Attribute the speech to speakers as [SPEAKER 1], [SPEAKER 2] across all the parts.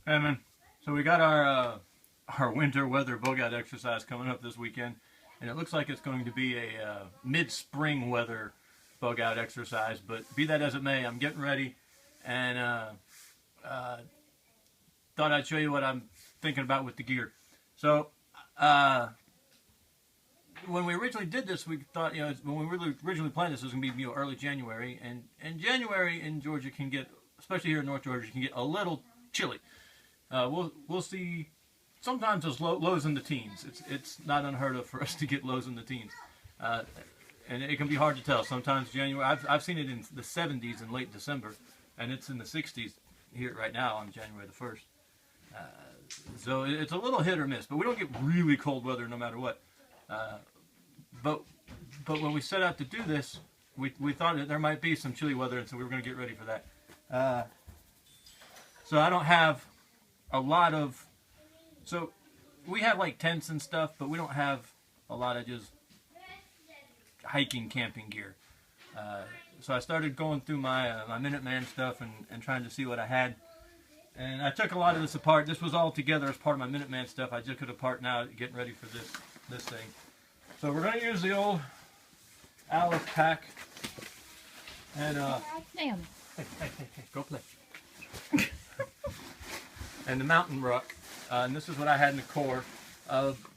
[SPEAKER 1] Hey man, so we got our winter weather Bugout exercise coming up this weekend, and it looks like it's going to be a mid-spring weather Bugout exercise. But be that as it may, I'm getting ready, and uh, thought I'd show you what I'm thinking about with the gear. So uh, when we originally did this, we thought, when we really originally planned this, it was going to be early January, and January in Georgia can get, especially here in North Georgia, can get a little chilly. We'll see sometimes those lows in the teens. It's not unheard of for us to get lows in the teens, and it can be hard to tell. Sometimes January, I've seen it in the 70s in late December, and it's in the 60s here right now on January the 1st. So it's a little hit or miss, but we don't get really cold weather no matter what. But when we set out to do this, we thought that there might be some chilly weather, and so we were going to get ready for that. So I don't have a lot of, so we have like tents and stuff, but we don't have a lot of just hiking, camping gear. So I started going through my Minuteman stuff and trying to see what I had. And I took a lot of this apart. This was all together as part of my Minuteman stuff. I just took it apart now, getting ready for this thing. So we're going to use the old Alice pack. And
[SPEAKER 2] Damn.
[SPEAKER 1] Hey, go play. And the mountain ruck, and this is what I had in the core.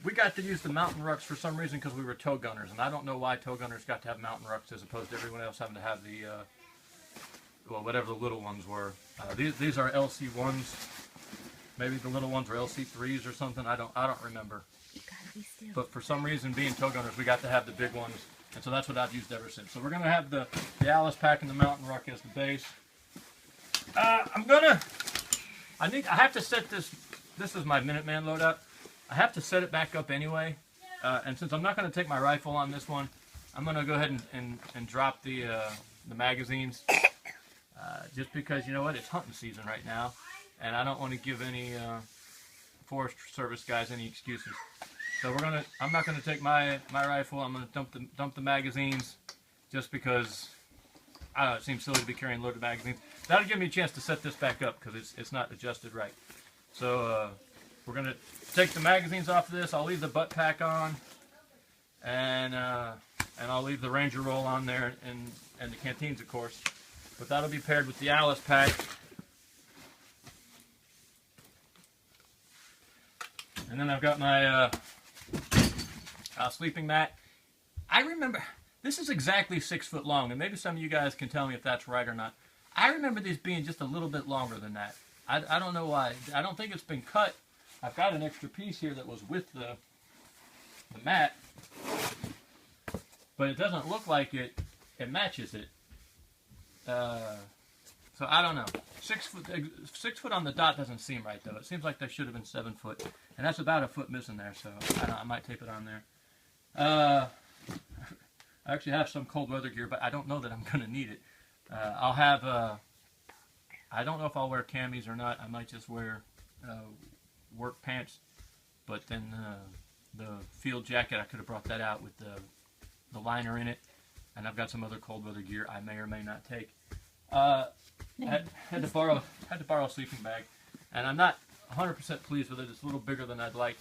[SPEAKER 1] We got to use the mountain rucks for some reason because we were tow gunners, and I don't know why tow gunners got to have mountain rucks as opposed to everyone else having to have the, well, whatever the little ones were. These are LC1s. Maybe the little ones were LC3s or something. I don't remember.
[SPEAKER 2] You gotta be still.
[SPEAKER 1] But for some reason, being tow gunners, we got to have the big ones, and so that's what I've used ever since. So we're gonna have the Alice pack and the mountain ruck as the base. I have to set this. This is my Minuteman loadout. I have to set it back up anyway, and since I'm not going to take my rifle on this one, I'm going to go ahead and drop the magazines, just because you know what, it's hunting season right now, and I don't want to give any Forest Service guys any excuses. So I'm not going to take my rifle. I'm going to dump the magazines, just because I don't know, it seems silly to be carrying loaded magazines. That'll give me a chance to set this back up because it's not adjusted right. So we're gonna take the magazines off of this. I'll leave the butt pack on, and I'll leave the Ranger roll on there, and the canteens, of course. But that'll be paired with the Alice pack. And then I've got my sleeping mat. I remember. This is exactly 6 foot long, and maybe some of you guys can tell me if that's right or not. I remember these being just a little bit longer than that. I don't know why. I don't think it's been cut. I've got an extra piece here that was with the mat, but it doesn't look like it matches it. So I don't know. 6 foot on the dot doesn't seem right, though. It seems like there should have been 7 foot, and that's about a foot missing there, so I might tape it on there. I actually have some cold weather gear, but I don't know that I'm going to need it. I'll have, I don't know if I'll wear camis or not. I might just wear work pants, but then the field jacket, I could have brought that out with the liner in it, and I've got some other cold weather gear I may or may not take. Had to borrow a sleeping bag, and I'm not 100% pleased with it. It's a little bigger than I'd like,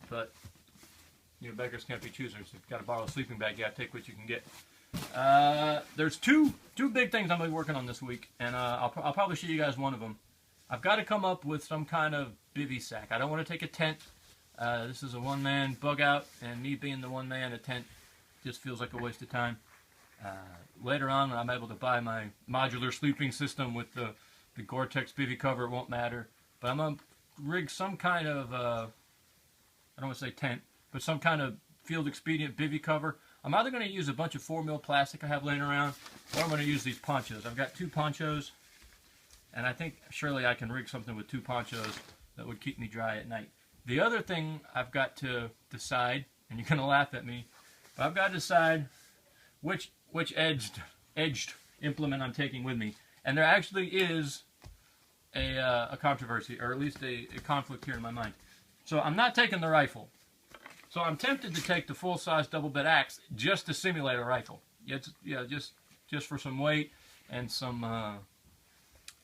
[SPEAKER 1] but you know, beggars can't be choosers. If you've got to borrow a sleeping bag, you got to take what you can get. There's two big things I'm going to be working on this week, and I'll probably show you guys one of them. I've got to come up with some kind of bivy sack. I don't want to take a tent. This is a one-man Bugout, and me being the one man, a tent just feels like a waste of time. Later on, when I'm able to buy my modular sleeping system with the Gore-Tex bivy cover, it won't matter. But I'm going to rig some kind of, I don't want to say tent, but some kind of field expedient bivy cover. I'm either going to use a bunch of 4mm plastic I have laying around, or I'm going to use these ponchos. I've got 2 ponchos, and I think surely I can rig something with 2 ponchos that would keep me dry at night. The other thing I've got to decide, and you're going to laugh at me, but I've got to decide which edged implement I'm taking with me. And there actually is a controversy, or at least a conflict here in my mind. So I'm not taking the rifle. So I'm tempted to take the full-size double-bit axe just to simulate a rifle. Just for some weight and some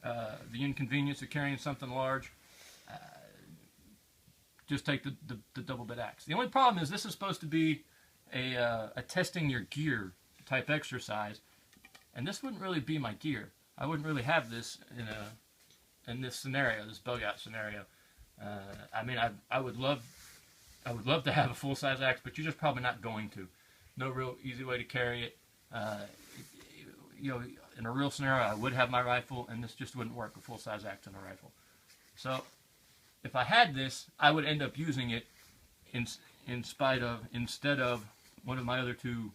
[SPEAKER 1] the inconvenience of carrying something large. just take the double bit axe. The only problem is this is supposed to be a testing your gear type exercise, and this wouldn't really be my gear. I wouldn't really have this in this scenario, this bug out scenario. I mean, I would love to have a full size axe, but you're just probably not going to. No real easy way to carry it. You know, in a real scenario, I would have my rifle, and this just wouldn't work, a full size axe and a rifle. So if I had this, I would end up using it instead of one of my other two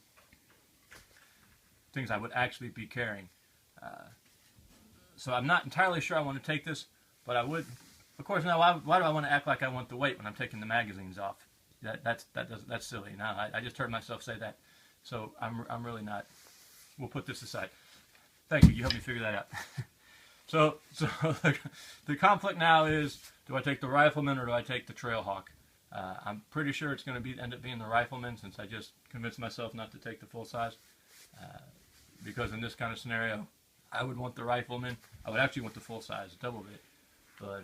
[SPEAKER 1] things I would actually be carrying. So I'm not entirely sure I want to take this, but I would. Of course, now why do I want to act like I want the weight when I'm taking the magazines off? That's silly. Now I just heard myself say that, so I'm really not. We'll put this aside. Thank you. You helped me figure that out. So the conflict now is: do I take the rifleman or do I take the trail hawk? I'm pretty sure it's going to end up being the rifleman, since I just convinced myself not to take the full size. Because in this kind of scenario, I would want the rifleman. I would actually want the full size double bit, but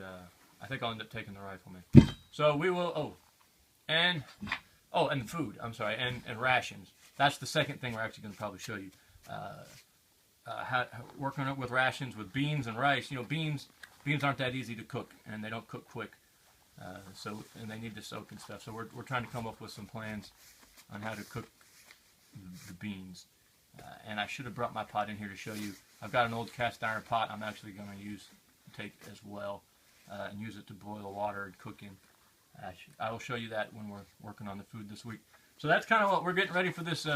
[SPEAKER 1] I think I'll end up taking the rifleman. So we will. And the food. I'm sorry, and rations. That's the second thing we're actually going to probably show you. Working with rations with beans and rice. You know, beans aren't that easy to cook, and they don't cook quick. And they need to soak and stuff. So we're trying to come up with some plans on how to cook the beans. And I should have brought my pot in here to show you. I've got an old cast iron pot I'm actually going to take as well, and use it to boil water and cook in. I will show you that when we're working on the food this week. So that's kind of what we're getting ready for this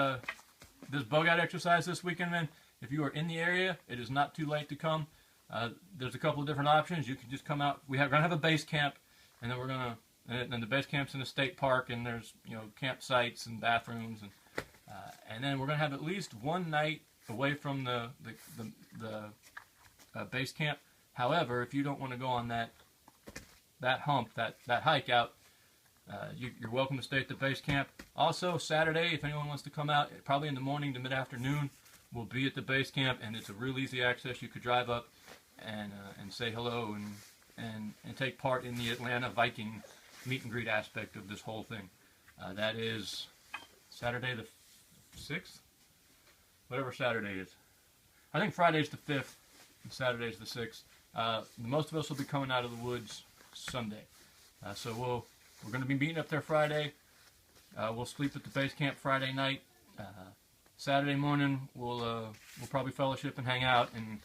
[SPEAKER 1] this bug out exercise this weekend, man. If you are in the area, it is not too late to come. There's a couple of different options. You can just come out. We're gonna have a base camp, and then and the base camp's in a state park, and there's campsites and bathrooms, and then we're gonna have at least one night away from the base camp. However, if you don't want to go on that hike out, you're welcome to stay at the base camp. Also, Saturday, if anyone wants to come out, probably in the morning to mid-afternoon, we'll be at the base camp, and it's a real easy access. You could drive up and say hello and take part in the Atlanta Viking meet and greet aspect of this whole thing. That is Saturday the 6th? Whatever Saturday is. I think Friday's the 5th and Saturday's the 6th. Most of us will be coming out of the woods Sunday. So we're going to be meeting up there Friday. We'll sleep at the base camp Friday night. Saturday morning we'll probably fellowship and hang out and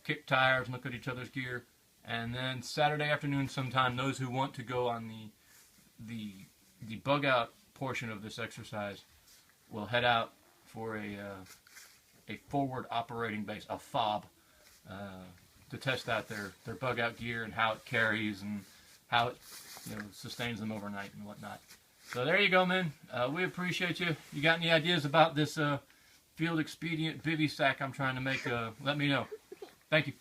[SPEAKER 1] kick tires and look at each other's gear. And then Saturday afternoon sometime, those who want to go on the bug out portion of this exercise will head out for a forward operating base, a FOB, to test out their bug out gear and how it carries and how it sustains them overnight and whatnot. So there you go, man. We appreciate you. You got any ideas about this field expedient bivy sack I'm trying to make? Let me know. Thank you.